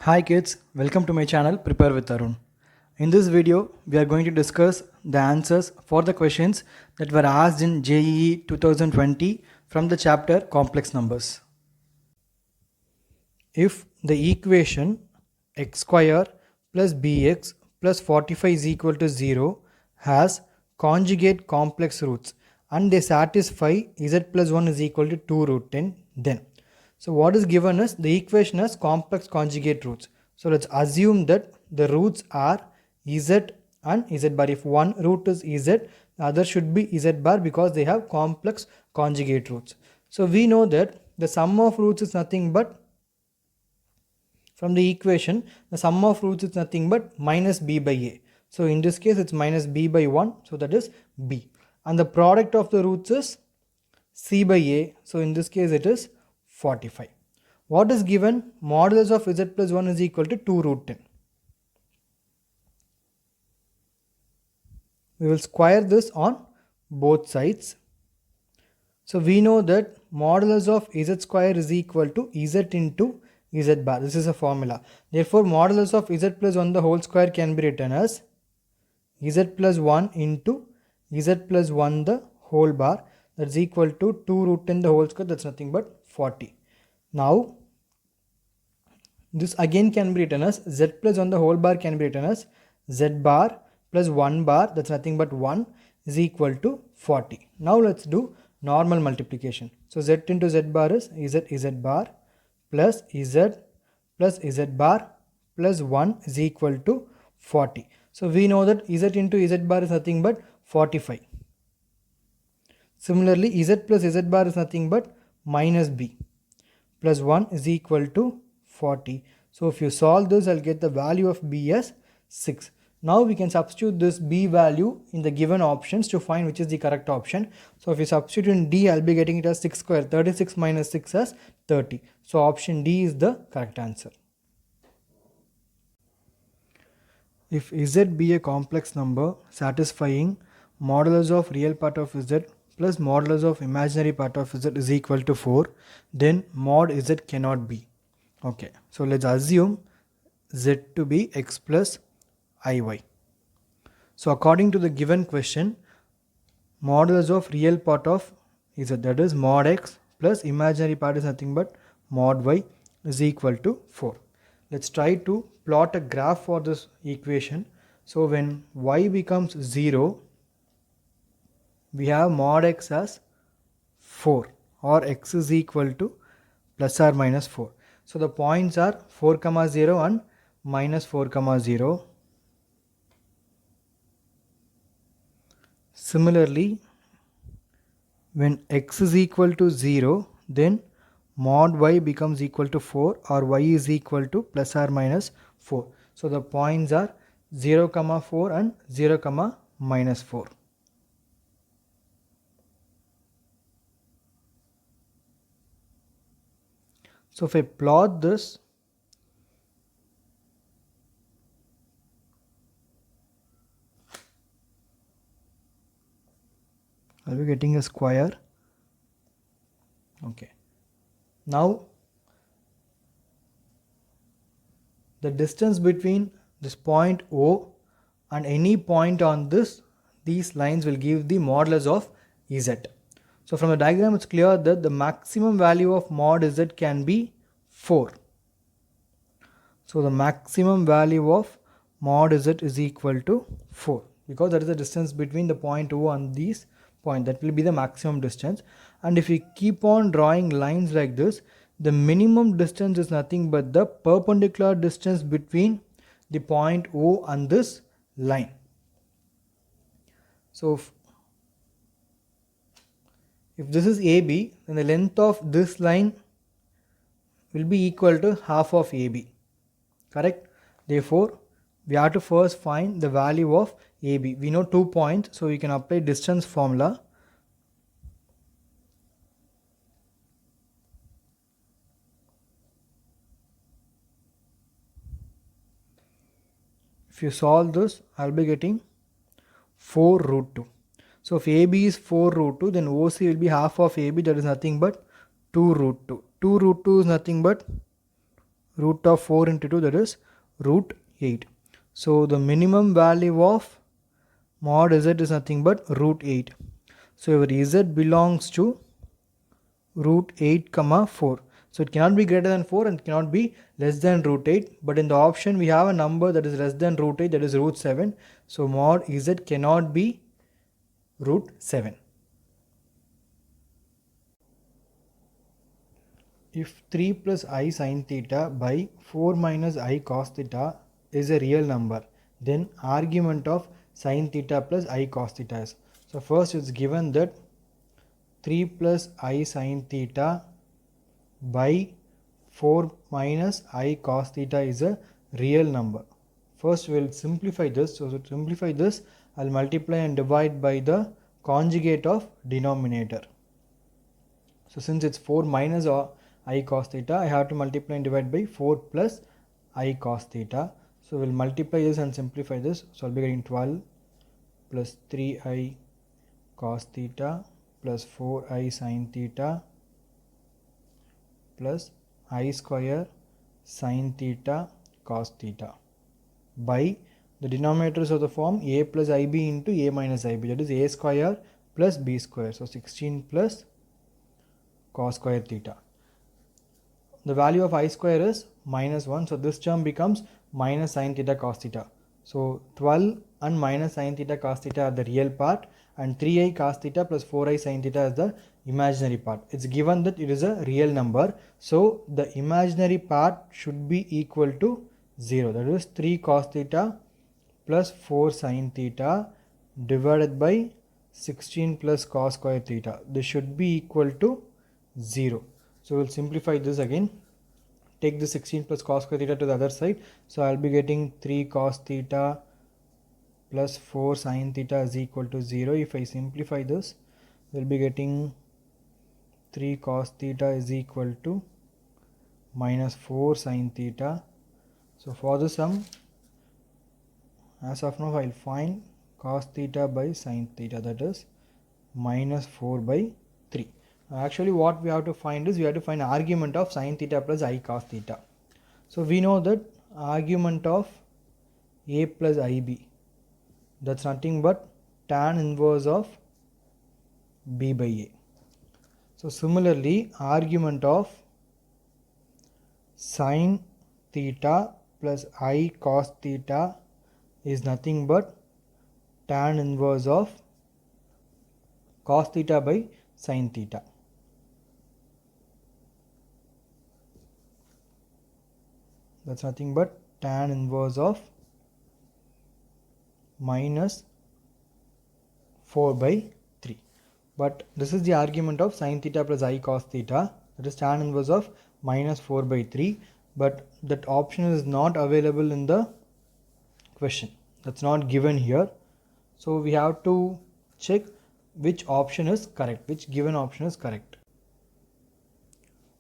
Hi kids, welcome to my channel Prepare with Arun. In this video, we are going to discuss the answers for the questions that were asked in JEE 2020 from the chapter Complex Numbers. If the equation x square plus bx plus 45 is equal to 0 has conjugate complex roots and they satisfy z plus 1 is equal to 2 root 10, then so what is given is the equation has complex conjugate roots. So let's assume that the roots are z and z bar. If one root is z, the other should be z bar because they have complex conjugate roots. So we know that the sum of roots is nothing but, from the equation, the sum of roots is nothing but minus b by a. So in this case it's minus b by 1, so that is b. And the product of the roots is c by a, so in this case it is 45. What is given? Modulus of z plus 1 is equal to 2 root 10. We will square this on both sides. So we know that modulus of z square is equal to z into z bar. This is a formula. Therefore, modulus of z plus 1 the whole square can be written as z plus 1 into z plus 1 the whole bar, that's equal to 2 root 10 the whole square, that's nothing but 40. Now this again can be written as z plus 1 the whole bar can be written as z bar plus 1 bar, that's nothing but 1, is equal to 40. Now let's do normal multiplication. So z into z bar is z bar plus z bar plus 1 is equal to 40. So we know that z into z bar is nothing but 45. Similarly, z plus z bar is nothing but minus b plus 1 is equal to 40. So if you solve this, I'll get the value of b as 6. Now we can substitute this b value in the given options to find which is the correct option. So if you substitute in d, I'll be getting it as 6 square. 36 minus 6 as 30. So option D is the correct answer. If z be a complex number satisfying modulus of real part of z plus modulus of imaginary part of z is equal to 4, then mod z cannot be. Okay, so let's assume z to be x plus iy. So according to the given question, modulus of real part of z, that is mod x plus imaginary part is nothing but mod y, is equal to 4. Let's try to plot a graph for this equation. So when y becomes 0, we have mod x as 4 or x is equal to plus or minus 4. So the points are 4 comma 0 and minus 4 comma 0. Similarly, when x is equal to 0, then mod y becomes equal to 4 or y is equal to plus or minus 4. So the points are 0 comma 4 and 0 comma minus 4. So if I plot this, I'll be getting a square. Okay. Now the distance between this point O and any point on these lines will give the modulus of z. So from the diagram it's clear that the maximum value of mod z can be 4. So the maximum value of mod z is equal to 4 because that is the distance between the point O and these point, that will be the maximum distance. And if we keep on drawing lines like this, the minimum distance is nothing but the perpendicular distance between the point O and this line. So if this is AB, then the length of this line will be equal to half of AB, correct? Therefore, we have to first find the value of AB. We know 2 points, so we can apply distance formula. If you solve this, I'll be getting 4 root 2. So if AB is 4 root 2, then OC will be half of AB, that is nothing but 2 root 2. 2 root 2 is nothing but root of 4 into 2, that is root 8. So the minimum value of mod z is nothing but root 8. So your z belongs to root 8 comma 4. So it cannot be greater than 4 and cannot be less than root 8. But in the option we have a number that is less than root 8, that is root 7. So mod z cannot be root 7. If 3 plus I sin theta by 4 minus I cos theta is a real number, then argument of sin theta plus I cos theta is. So first it's given that 3 plus I sin theta by 4 minus I cos theta is a real number. First we will simplify this. So to simplify this, I will multiply and divide by the conjugate of denominator. So since it's 4 minus I cos theta, I have to multiply and divide by 4 plus I cos theta. So we'll multiply this and simplify this. So I'll be getting 12 plus 3I cos theta plus 4I sin theta plus I square sin theta cos theta by the denominators of the form a plus ib into a minus ib, that is a square plus b square. So 16 plus cos square theta. The value of I square is minus 1. So this term becomes minus sin theta cos theta. So 12 and minus sin theta cos theta are the real part, and 3i cos theta plus 4i sin theta is the imaginary part. It's given that it is a real number. So the imaginary part should be equal to 0. That is 3 cos theta plus 4 sin theta divided by 16 plus cos square theta. This should be equal to 0. So we'll simplify this again. Take the 16 plus cos square theta to the other side. So I'll be getting 3 cos theta plus 4 sin theta is equal to 0. If I simplify this, we'll be getting 3 cos theta is equal to minus 4 sin theta. So for the sum, as of now I'll find cos theta by sin theta, that is minus 4 by 3. Actually what we have to find is we have to find argument of sin theta plus I cos theta. So we know that argument of a plus ib, that's nothing but tan inverse of b by a. So similarly argument of sin theta plus I cos theta is nothing but tan inverse of cos theta by sin theta. That's nothing but tan inverse of minus 4 by 3. But this is the argument of sin theta plus I cos theta, that is tan inverse of minus 4 by 3. But that option is not available in the question. That's not given here. So we have to check which option is correct, which given option is correct.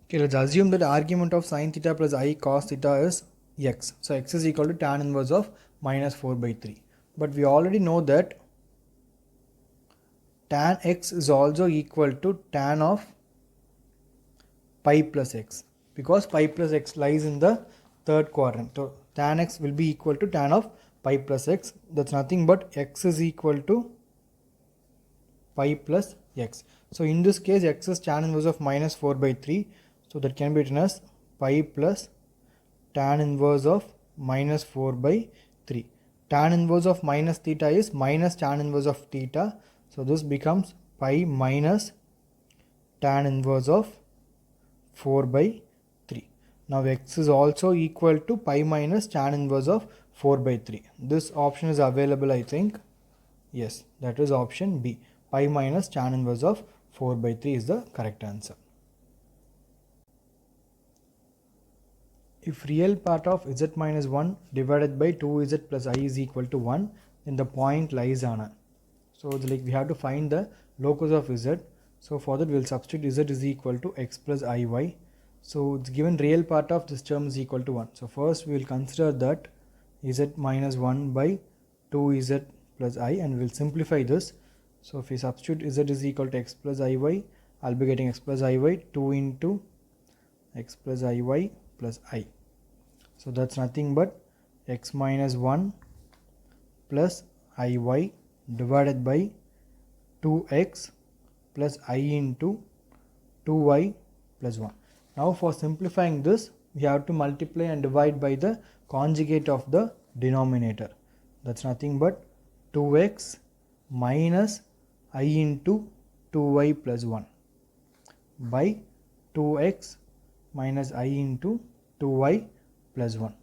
Okay, let's assume that the argument of sin theta plus I cos theta is x. So x is equal to tan inverse of minus 4 by 3. But we already know that tan x is also equal to tan of pi plus x, because pi plus x lies in the third quadrant. So tan x will be equal to tan of pi plus x. That's nothing but x is equal to pi plus x. So in this case x is tan inverse of minus 4 by 3. So that can be written as pi plus tan inverse of minus 4 by 3. Tan inverse of minus theta is minus tan inverse of theta. So this becomes pi minus tan inverse of 4 by 3. Now x is also equal to pi minus tan inverse of 4 by 3. This option is available, I think. Yes, that is option B. Pi minus tan inverse of 4 by 3 is the correct answer. If real part of z minus 1 divided by 2z plus I is equal to 1, then the point lies on a. So we have to find the locus of z. So for that we will substitute z is equal to x plus iy. So it's given real part of this term is equal to 1. So first we will consider that z minus 1 by 2z plus I, and we will simplify this. So if we substitute z is equal to x plus iy, I'll be getting x plus iy 2 into x plus iy plus I. So that's nothing but x minus 1 plus iy divided by 2x plus I into 2y plus 1. Now for simplifying this, we have to multiply and divide by the conjugate of the denominator. That's nothing but 2x minus I into 2y plus 1 by 2x minus I into 2y plus 1.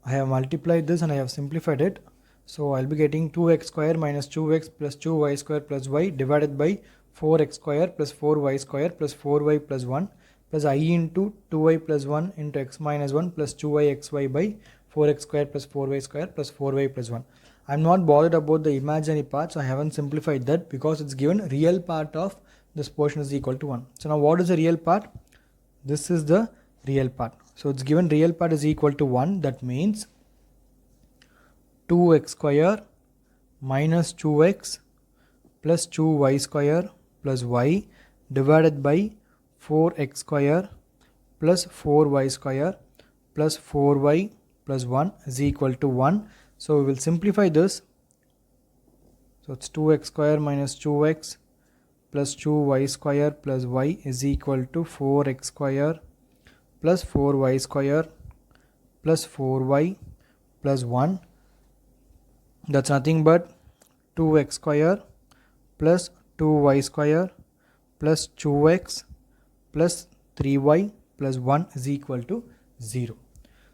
I have multiplied this and I have simplified it. So I'll be getting 2x square minus 2x plus 2y square plus y divided by 4x square plus 4y square plus 4y plus 1 plus I into 2y plus 1 into x minus 1 plus 2y xy by 4x square plus 4y square plus 4y plus 1. I'm not bothered about the imaginary part, so I haven't simplified that because it's given real part of this portion is equal to 1. So now what is the real part? This is the real part. So it's given real part is equal to 1. That means 2x square minus 2x plus 2y square plus y divided by 4x square plus 4y square plus 4y plus 1 is equal to 1. So we will simplify this. So it's 2x square minus 2x plus 2y square plus y is equal to 4x square plus 4y square plus 4y plus 1. That's nothing but 2x square plus 2y square plus 2x plus 3y plus 1 is equal to 0.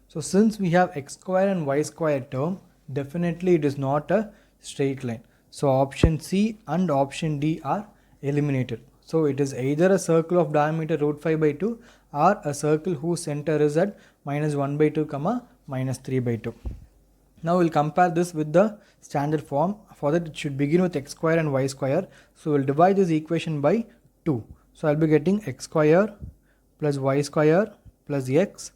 So since we have x square and y square term, definitely it is not a straight line. So option C and option D are eliminated. So it is either a circle of diameter root 5 by 2 or a circle whose center is at minus 1 by 2 comma minus 3 by 2. Now we'll compare this with the standard form. For that it should begin with x square and y square. So we'll divide this equation by 2. So I'll be getting x square plus y square plus x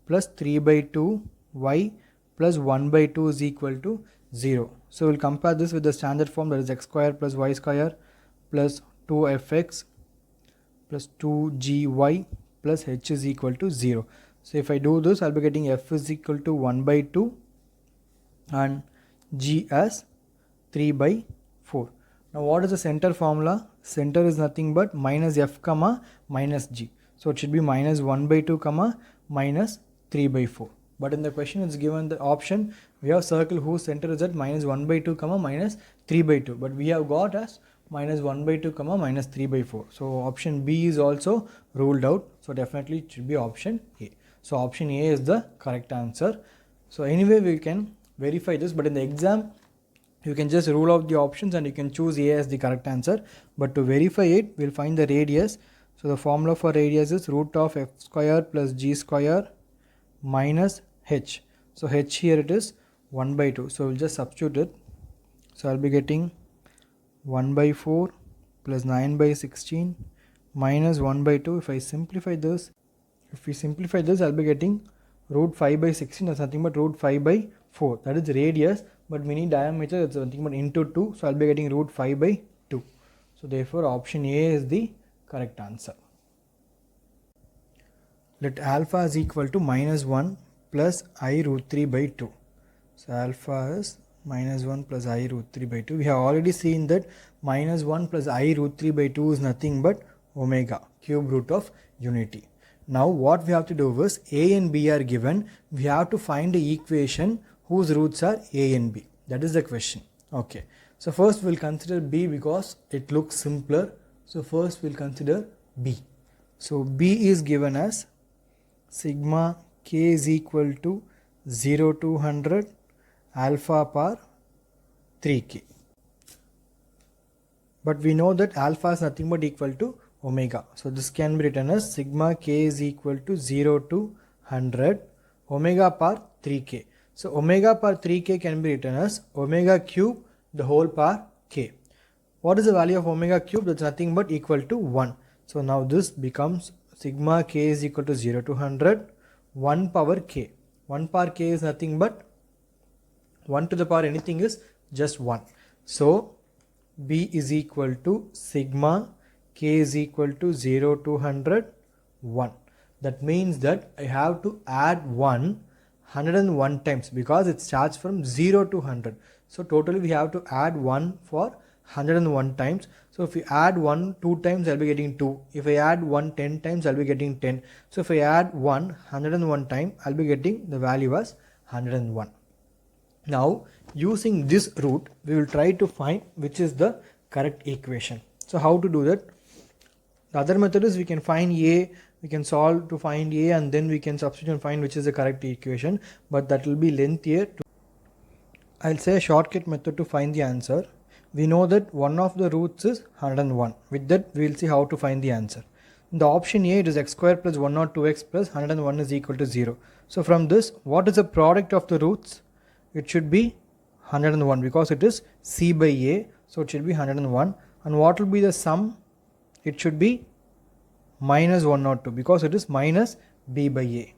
plus 3 by 2 y plus 1 by 2 is equal to 0. So we'll compare this with the standard form, that is x square plus y square plus 2fx plus 2gy plus h is equal to 0. So if I do this, I'll be getting f is equal to 1 by 2 and g as 3 by 4. Now what is the center formula? Center is nothing but minus f comma minus g. So it should be minus 1 by 2 comma minus 3 by 4. But in the question it's given the option, we have circle whose center is at minus 1 by 2 comma minus 3 by 2. But we have got as minus 1 by 2 comma minus 3 by 4. So option B is also ruled out. So definitely it should be option A. So option A is the correct answer. So anyway we can verify this, but in the exam you can just rule out the options and you can choose A as the correct answer. But to verify it, we'll find the radius. So the formula for radius is root of f square plus g square minus h. So h here it is 1 by 2. So we'll just substitute it. So I'll be getting 1 by 4 plus 9 by 16 minus 1 by 2. If we simplify this, I'll be getting root 5 by 16. That's nothing but root 5 by 4. That is radius, but we need diameter. That's nothing but into 2. So I'll be getting root 5 by 2. So therefore option A is the correct answer. Let alpha is equal to minus 1 plus I root 3 by 2. So alpha is minus 1 plus I root 3 by 2. We have already seen that minus 1 plus I root 3 by 2 is nothing but omega, cube root of unity. Now what we have to do is A and B are given. We have to find the equation whose roots are A and B. That is the question. Okay. So first we'll consider B because it looks simpler. So first we'll consider B. So B is given as sigma k is equal to 0 to 100 alpha power 3k. But we know that alpha is nothing but equal to omega. So this can be written as sigma k is equal to 0 to 100 omega power 3k. So omega power 3k can be written as omega cube the whole power k. What is the value of omega cube? That's nothing but equal to 1. So now this becomes sigma k is equal to 0 to 100 1 power k. 1 power k is nothing but 1 to the power anything is just 1. So B is equal to sigma k is equal to 0 to 100 1. That means that I have to add 101 times because it starts from 0 to 100. So totally we have to add 1 for 101 times. So if we add 1 2 times, I'll be getting 2. If I add 1 10 times, I'll be getting 10. So if I add 101 times, I'll be getting the value as 101. Now using this root, we will try to find which is the correct equation. So how to do that? The other method is we can find A, we can solve to find A and then we can substitute and find which is the correct equation, but that will be lengthier. I'll say a shortcut method to find the answer. We know that one of the roots is 101. With that, we will see how to find the answer. In the option A, it is x square plus 102x plus 101 is equal to 0. So from this, what is the product of the roots? It should be 101 because it is C by A. So it should be 101. And what will be the sum? It should be minus 102 because it is minus B by A.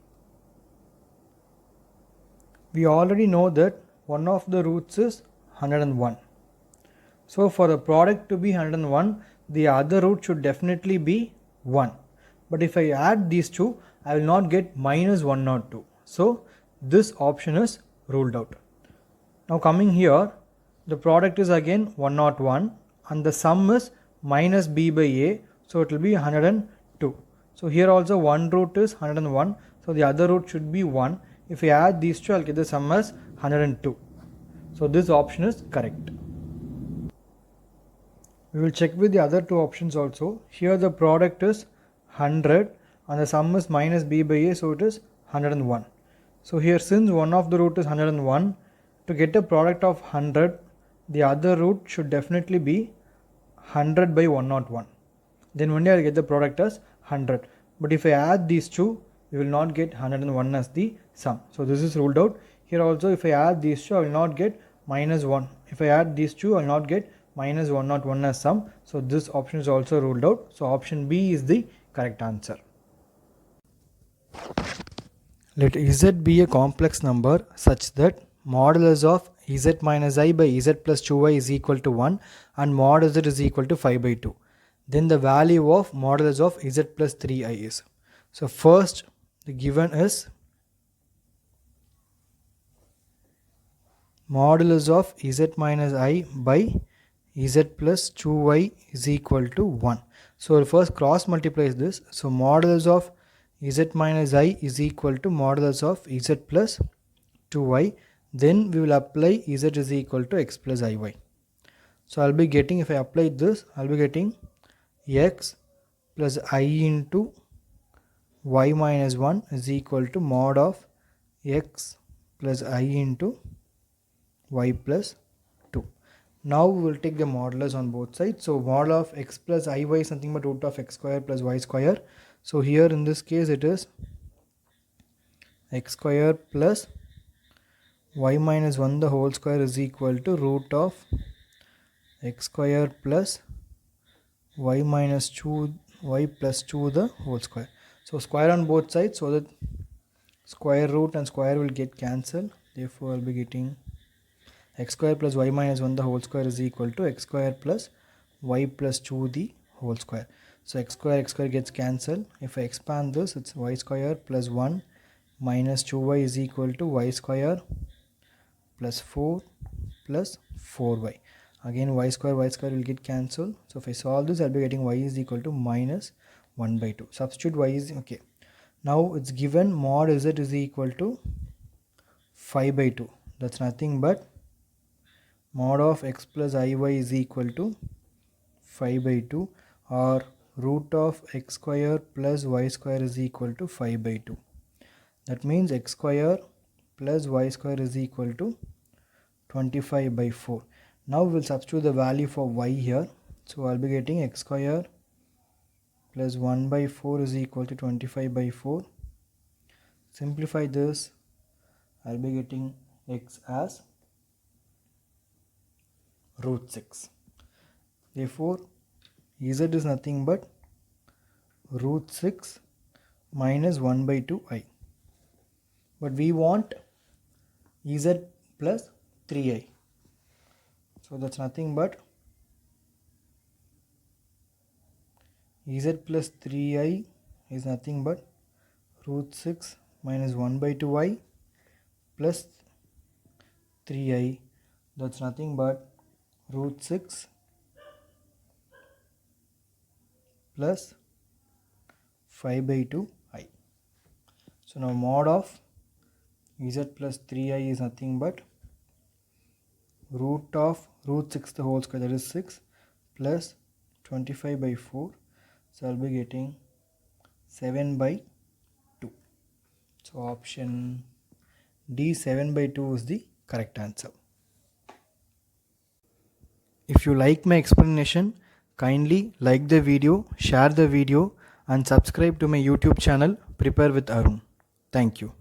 We already know that one of the roots is 101. So for the product to be 101, the other root should definitely be 1. But if I add these two, I will not get minus 102. So this option is ruled out. Now coming here, the product is again 101 and the sum is minus B by A. So it will be 102. So here also one root is 101. So the other root should be 1. If I add these two, I'll get the sum as 102. So this option is correct. We will check with the other two options also. Here the product is 100 and the sum is minus B by A. So it is 101. So here since one of the root is 101, to get a product of 100, the other root should definitely be 100 by 101. Then only I will get the product as 100. But if I add these two, we will not get 101 as the sum. So this is ruled out. Here also if I add these two, I will not get minus 1. If I add these two, I will not get minus 101 as sum. So this option is also ruled out. So option B is the correct answer. Let z be a complex number such that modulus of z minus I by z plus 2i is equal to 1 and mod z is equal to 5 by 2. Then the value of modulus of z plus 3i is. So first the given is modulus of z minus I by z plus 2y is equal to 1. So we'll first cross multiply this. So modulus of z minus I is equal to modulus of z plus 2y. Then we will apply z is equal to x plus iy. So I'll be getting, if I apply this, I'll be getting x plus I into y minus 1 is equal to mod of x plus I into y plus 2. Now we will take the modulus on both sides. So mod of x plus iy is nothing but root of x square plus y square. So here in this case it is x square plus y minus 1 the whole square is equal to root of x square plus y minus 2 y plus 2 the whole square. So square on both sides so that square root and square will get cancelled. Therefore I'll be getting x square plus y minus 1 the whole square is equal to x square plus y plus 2 the whole square. So x square gets cancelled. If I expand this, it's y square plus 1 minus 2y is equal to y square plus 4 plus 4y. Again y square will get cancelled. So if I solve this, I'll be getting y is equal to minus 1 by 2. Substitute y is okay. Now it's given mod z is equal to 5 by 2. That's nothing but mod of x plus iy is equal to 5 by 2 or root of x square plus y square is equal to 5 by 2. That means x square plus y square is equal to 25 by 4. Now we will substitute the value for y here. So I'll be getting x square plus 1 by 4 is equal to 25 by 4. Simplify this, I'll be getting x as root 6. Therefore z is nothing but root 6 minus 1 by 2i. But we want z plus 3i. So that's nothing but z plus 3i is nothing but root 6 minus 1 by 2i plus 3i, that's nothing but root 6 plus 5 by 2i. So now mod of z plus 3i is nothing but root of root 6 the whole square, that is 6, plus 25 by 4. So I'll be getting 7 by 2. So option D, 7 by 2 is the correct answer. If you like my explanation, kindly like the video, share the video and subscribe to my YouTube channel Prepare with Arun. Thank you.